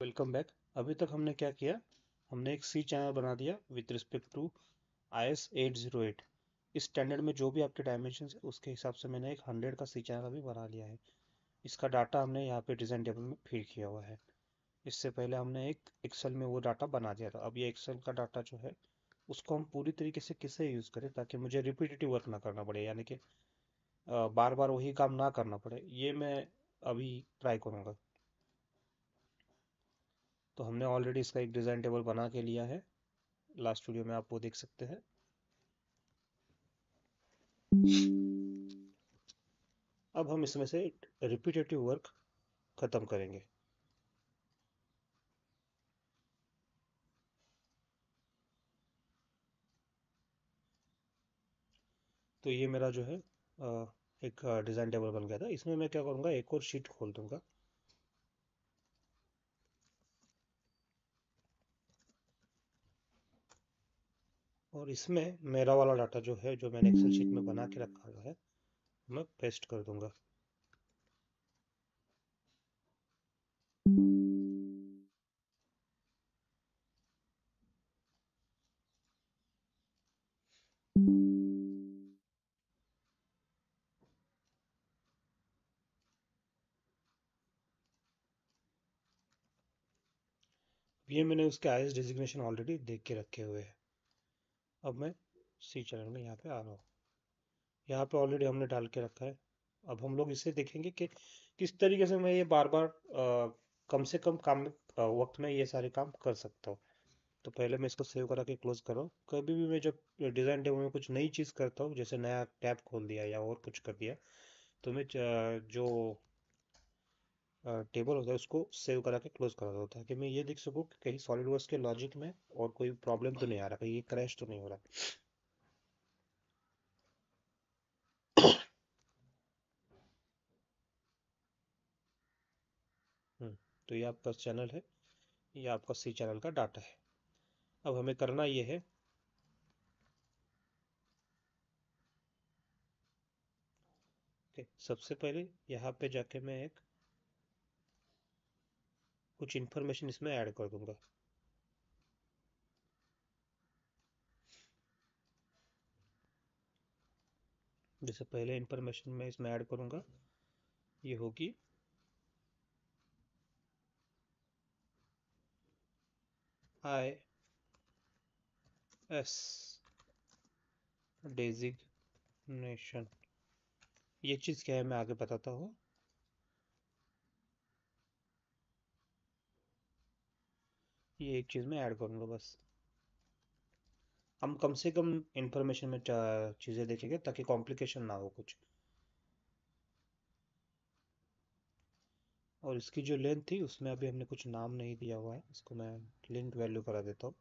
Welcome back. अभी तक हमने क्या किया, हमने एक सी चैनल बना दिया विथ रिस्पेक्ट टू IS 808। इस स्टैंडर्ड में जो भी आपके डायमेंशन है उसके हिसाब से मैंने एक 100 का सी चैनल अभी बना लिया है। इसका डाटा हमने यहाँ पे डिज़ाइन टेबल में फीड किया हुआ है। इससे पहले हमने एक एक्सेल में वो डाटा बना दिया था। अब ये एक्सेल का डाटा जो है उसको हम पूरी तरीके से किससे यूज़ करें ताकि मुझे रिपीटेटिव वर्क ना करना पड़े, यानी कि बार बार वही काम ना करना पड़े, ये मैं अभी ट्राई करूँगा। तो हमने ऑलरेडी इसका एक डिज़ाइन टेबल बना के लिया है, लास्ट वीडियो में आप वो देख सकते हैं। अब हम इसमें से रिपीटेटिव वर्क खत्म करेंगे। तो ये मेरा जो है एक डिज़ाइन टेबल बन गया था। इसमें मैं क्या करूँगा, एक और शीट खोल दूंगा। और इसमें मेरा वाला डाटा जो है, जो मैंने एक्सेल शीट में बना के रखा हुआ है, मैं पेस्ट कर दूंगा। ये मैंने उसके आईएस डेजिग्नेशन ऑलरेडी देख के रखे हुए हैं। अब मैं सी चैनल में यहाँ पे आ रहा हूँ। यहाँ पे ऑलरेडी हमने डाल के रखा है। अब हम लोग इसे देखेंगे कि किस तरीके से मैं ये बार बार कम से कम काम वक्त में ये सारे काम कर सकता हूँ। तो पहले मैं इसको सेव करा के क्लोज कर रहा हूँ। कभी भी मैं जब डिज़ाइन डेमो में कुछ नई चीज़ करता हूँ, जैसे नया टैब खोल दिया या और कुछ कर दिया, तो मैं जो टेबल होता है उसको सेव करा के क्लोज करा देता हूँ, ताकि मैं ये देख सकूँ कि कहीं सॉलिडवर्क्स के लॉजिक में और कोई प्रॉब्लम तो नहीं आ रहा, कहीं ये क्रैश तो नहीं हो रहा। तो ये आपका चैनल है, ये आपका सी चैनल का डाटा है। अब हमें करना ये है, सबसे पहले यहाँ पे जाके मैं एक कुछ इन्फॉर्मेशन इसमें ऐड कर दूंगा। जैसे पहले इन्फॉर्मेशन मैं इसमें ऐड करूंगा, ये होगी IS डेजिग्नेशन। ये चीज़ क्या है मैं आगे बताता हूँ। ये एक चीज़ मैं ऐड करूँगा बस। हम कम से कम इंफॉर्मेशन में चीज़ें देखेंगे ताकि कॉम्प्लिकेशन ना हो कुछ। और इसकी जो लेंथ थी उसमें अभी हमने कुछ नाम नहीं दिया हुआ है, इसको मैं लिंक वैल्यू करा देता हूँ।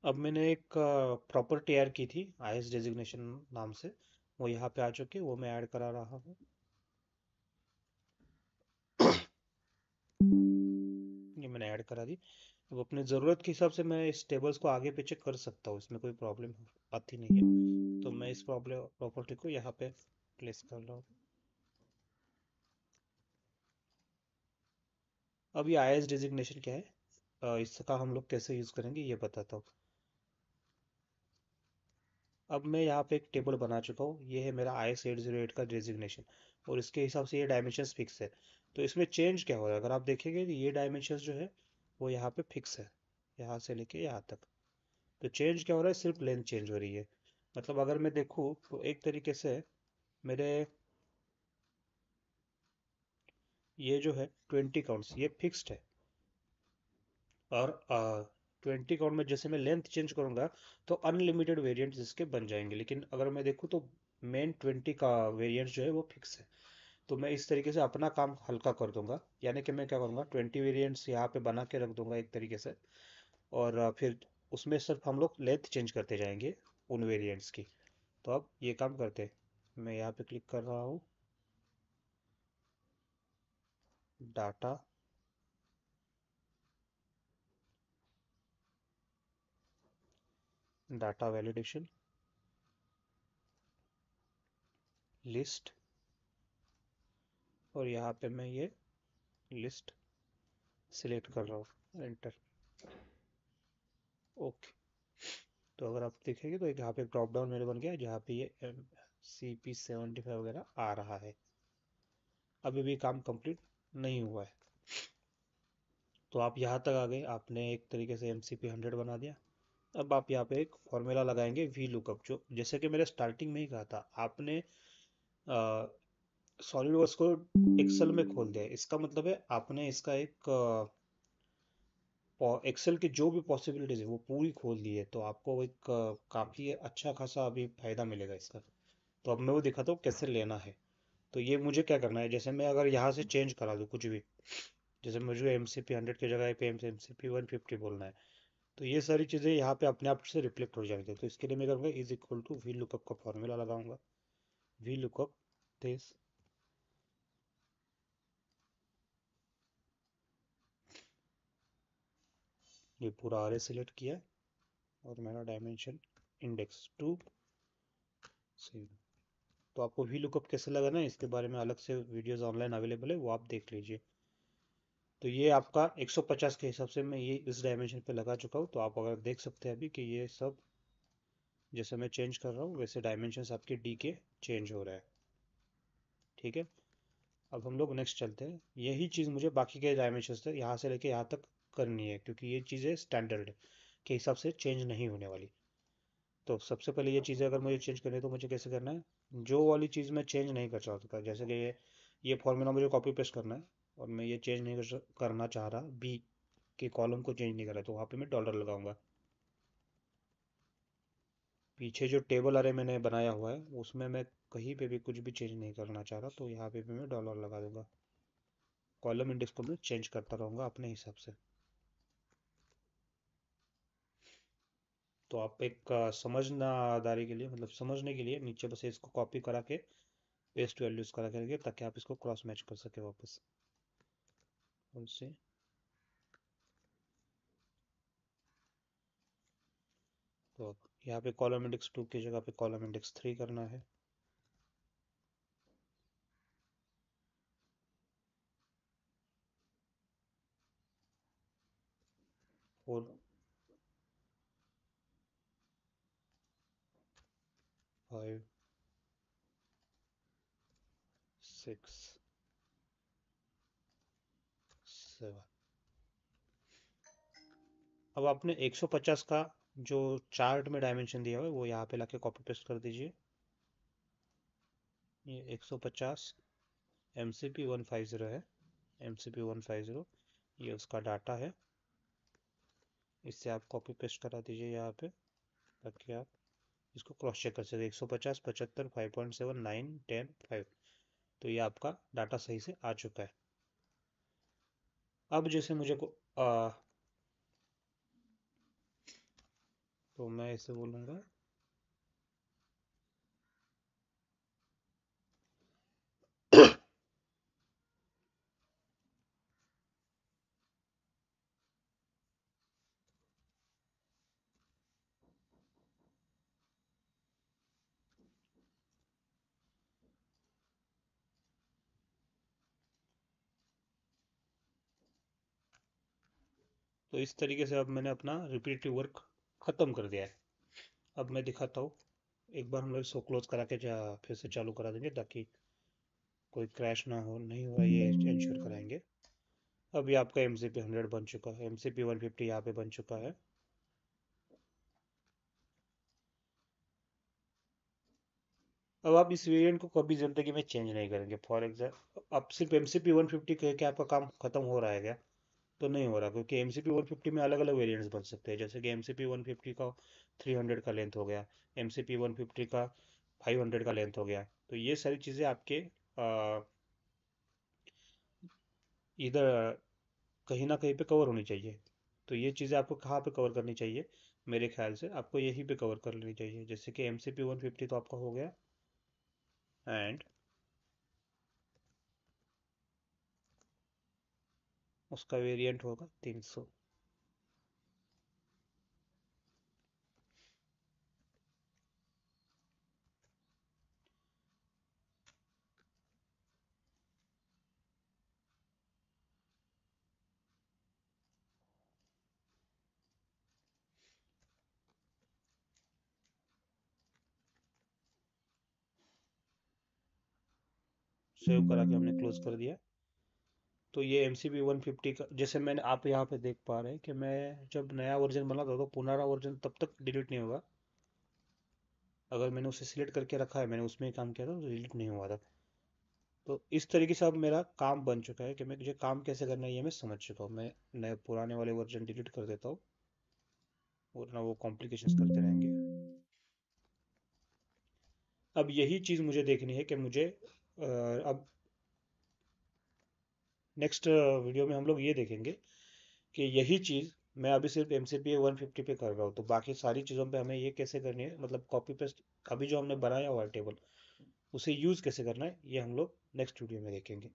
अब मैंने एक प्रॉपर्टी तैयार की थी IS डेजिग्नेशन नाम से, वो यहाँ पे आ चुकी है, वो मैं ऐड करा रहा हूँ। ये मैंने ऐड करा दी। अब अपने ज़रूरत के हिसाब से मैं इस टेबल्स को आगे पीछे कर सकता हूँ, इसमें कोई प्रॉब्लम आती नहीं है। तो मैं इस प्रॉब्लम प्रॉपर्टी को यहाँ पे प्लेस कर रहा हूँ। अब ये IS डेजिग्नेशन क्या है, इसका हम लोग कैसे यूज़ करेंगे ये बताता हूँ। अब मैं यहाँ पे एक टेबल बना चुका हूँ, ये है मेरा IS 808 का डेजिग्नेशन, और इसके हिसाब से ये डायमेंशंस फिक्स है। तो इसमें चेंज क्या हो रहा है, अगर आप देखेंगे तो ये डायमेंशंस जो है वो यहाँ पे फिक्स है, यहाँ से लेके यहाँ तक। तो चेंज क्या हो रहा है, सिर्फ लेंथ चेंज हो रही है। मतलब अगर मैं देखूँ तो एक तरीके से मेरे ये जो है 20 काउंट्स ये फिक्स्ड है। और 20 काउंट में जैसे मैं लेंथ चेंज करूंगा तो अनलिमिटेड वेरिएंट्स इसके बन जाएंगे, लेकिन अगर मैं देखूँ तो मेन 20 का वेरिएंट जो है वो फिक्स है। तो मैं इस तरीके से अपना काम हल्का कर दूंगा, यानी कि मैं क्या करूँगा, 20 वेरिएंट्स यहाँ पे बना के रख दूंगा एक तरीके से। और फिर उसमें सिर्फ हम लोग लेंथ चेंज करते जाएंगे उन वेरिएंट्स की। तो अब ये काम करते हैं, मैं यहाँ पे क्लिक कर रहा हूँ, डाटा, डाटा वैलिडेशन, लिस्ट, और यहाँ पे मैं ये लिस्ट सिलेक्ट कर रहा हूँ, एंटर। ओके। तो अगर आप देखेंगे तो एक यहाँ पे ड्रॉप डाउन मेरे बन गया है जहाँ पे ये CP75 वगैरह आ रहा है। अभी भी काम कंप्लीट नहीं हुआ है। तो आप यहाँ तक आ गए, आपने एक तरीके से MCP 100 बना दिया। अब आप यहाँ पे एक फॉर्मूला लगाएंगे वी लुकअप, जो जैसे कि मैंने स्टार्टिंग में ही कहा था, आपने सॉलिड वर्क्स को एक्सेल में खोल दिया है। इसका मतलब है आपने इसका एक एक्सेल की जो भी पॉसिबिलिटीज है वो पूरी खोल दी है। तो आपको एक काफ़ी अच्छा खासा अभी फायदा मिलेगा इसका। तो अब मैं वो दिखाता हूँ कैसे लेना है। तो ये मुझे क्या करना है, जैसे मैं अगर यहाँ से चेंज करा दूँ कुछ भी, जैसे मुझे MCP 100 की जगह पे MCP 150 बोलना है, तो ये सारी चीज़ें यहाँ पे अपने आप से रिफ्लेक्ट हो जाएंगे। तो इसके लिए मैं करूँगा is equal to V lookup का फॉर्मूला लगाऊंगा। वी लुकअप दिस, ये पूरा आरे सिलेक्ट किया है और मेरा डायमेंशन इंडेक्स 2 सेव। तो आपको वी लुकअप कैसे लगाना है इसके बारे में अलग से वीडियोस ऑनलाइन अवेलेबल है, वो आप देख लीजिए। तो ये आपका 150 के हिसाब से मैं ये इस डायमेंशन पे लगा चुका हूँ। तो आप अगर देख सकते हैं अभी कि ये सब जैसे मैं चेंज कर रहा हूँ वैसे डायमेंशंस आपके डी के चेंज हो रहा है। ठीक है। अब हम लोग नेक्स्ट चलते हैं। यही चीज़ मुझे बाकी के डायमेंशंस तक यहाँ से लेके यहाँ तक करनी है, क्योंकि ये चीज़ें स्टैंडर्ड के हिसाब से चेंज नहीं होने वाली। तो सबसे पहले ये चीज़ें अगर मुझे चेंज करनी है तो मुझे कैसे करना है, जो वाली चीज़ मैं चेंज नहीं कर सकता, जैसे कि ये फॉर्मूला मुझे कॉपी पेस्ट करना है और मैं ये चेंज नहीं करना चाह रहा, बी के कॉलम को चेंज नहीं कर रहा, तो वहाँ पे मैं डॉलर लगाऊंगा। पीछे जो टेबल अरे मैंने बनाया हुआ है उसमें मैं कहीं पे भी कुछ भी चेंज नहीं करना चाह रहा, तो यहाँ पे भी मैं डॉलर लगा दूंगा। कॉलम इंडेक्स को मैं चेंज करता रहूँगा अपने हिसाब से। तो आप एक समझदारी के लिए, मतलब समझने के लिए नीचे बस इसको कॉपी करा के पेस्ट वैल्यूज करा करके, ताकि आप इसको क्रॉस मैच कर सके वापस उनसे। तो यहाँ पे कॉलम इंडेक्स 2 की जगह पे कॉलम इंडेक्स 3 करना है। और 5 6 7। अब आपने 150 का जो चार्ट में डायमेंशन दिया हुआ है वो यहाँ पे लाके कॉपी पेस्ट कर दीजिए। ये 150 MCP 150 है। MCP 150 ये उसका डाटा है। इससे आप कॉपी पेस्ट करा दीजिए यहाँ पे, ताकि आप इसको क्रॉस चेक कर सकें। 150 75 5.7 9 10 5। तो ये आपका डाटा सही से आ चुका है। अब जैसे मुझे को तो मैं इसे बोलूँगा तो इस तरीके से अब मैंने अपना रिपीटेटिव वर्क ख़त्म कर दिया है। अब मैं दिखाता हूँ। एक बार हम लोग इसको क्लोज करा के फिर से चालू करा देंगे, ताकि कोई क्रैश ना हो, नहीं हुआ ये इंश्योर कराएंगे। अब ये आपका MCP 100 बन चुका है, MCP 150 यहाँ पे बन चुका है। अब आप इस वेरिएंट को कभी ज़िंदगी में चेंज नहीं करेंगे। फॉर एग्जाम्पल अब सिर्फ MCP 150 कह के आपका काम खत्म हो रहा है क्या? तो नहीं हो रहा, क्योंकि MCP 150 में अलग अलग वेरिएंट्स बन सकते हैं। जैसे कि MCP 150 का 300 का लेंथ हो गया, MCP 150 का 500 का लेंथ हो गया। तो ये सारी चीज़ें आपके इधर कहीं ना कहीं पे कवर होनी चाहिए। तो ये चीज़ें आपको कहाँ पे कवर करनी चाहिए, मेरे ख्याल से आपको यहीं पे कवर कर लेनी चाहिए। जैसे कि MCP 150 तो आपका हो गया, एंड उसका वेरिएंट होगा 300। सेव करा के हमने क्लोज कर दिया। तो ये MCP 150 का, जैसे मैंने, आप यहाँ पे देख पा रहे हैं कि मैं जब नया वर्जन बनाता तो पुराना वर्जन तब तक डिलीट नहीं होगा। अगर मैंने उसे सिलेक्ट करके रखा है, मैंने उसमें ही काम किया था, तो डिलीट नहीं हुआ था। तो इस तरीके से अब मेरा काम बन चुका है कि मैं, मुझे काम कैसे करना है ये मैं समझ चुका हूँ। मैं नए पुराने वाले वर्जन डिलीट कर देता हूँ, वरना वो कॉम्प्लिकेशंस करते रहेंगे। अब यही चीज़ मुझे देखनी है कि मुझे अब नेक्स्ट वीडियो में हम लोग ये देखेंगे कि यही चीज़ मैं अभी सिर्फ MCP 150 पे कर रहा हूँ, तो बाकी सारी चीज़ों पे हमें ये कैसे करनी है, मतलब कॉपी पेस्ट अभी जो हमने बनाया हुआ है टेबल, उसे यूज़ कैसे करना है, ये हम लोग नेक्स्ट वीडियो में देखेंगे।